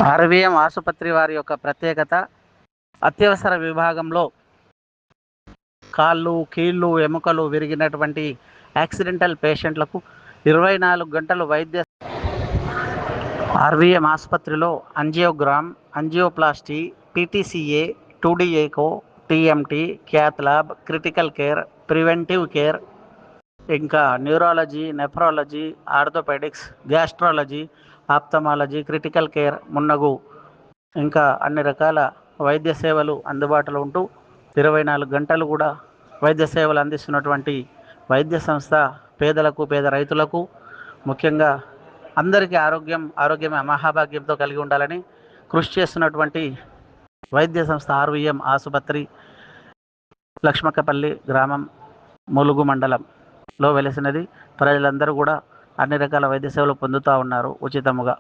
RVM ఆసుపత్రి వారి యొక్క ప్రత్యేకత అత్యవసర విభాగంలో కాళ్ళు, కీళ్ళు, ఎముకలు విరిగినటువంటి యాక్సిడెంటల్ పేషెంట్లకు 24 గంటలు ఆర్వీఎం ఆసుపత్రిలో angiogram, angioplasty, PTCA, 2D echo, TMT, cath lab, critical care, preventive care, ఇంకా neurology, nephrology, orthopaedics, gastrology, ophthalmology, critical care మున్నగు ఇంకా అన్ని రకాల వైద్య సేవలు అందుబాటులో ఉంటూ 24 గంటలు కూడా వైద్య సేవలు అందిస్తున్నటువంటి వైద్య సంస్థ పేదలకు, పేద రైతులకు, ముఖ్యంగా అందరికీ ఆరోగ్యమే మహాభాగ్యంతో కలిగి ఉండాలని కృషి చేస్తున్నటువంటి వైద్య సంస్థ ఆర్వీఎం ఆసుపత్రి లక్ష్మక్కపల్లి గ్రామం, ములుగు మండలంలో వెలిసినది. ప్రజలందరూ కూడా అన్ని రకాల వైద్య సేవలు పొందుతూ ఉన్నారు ఉచితముగా.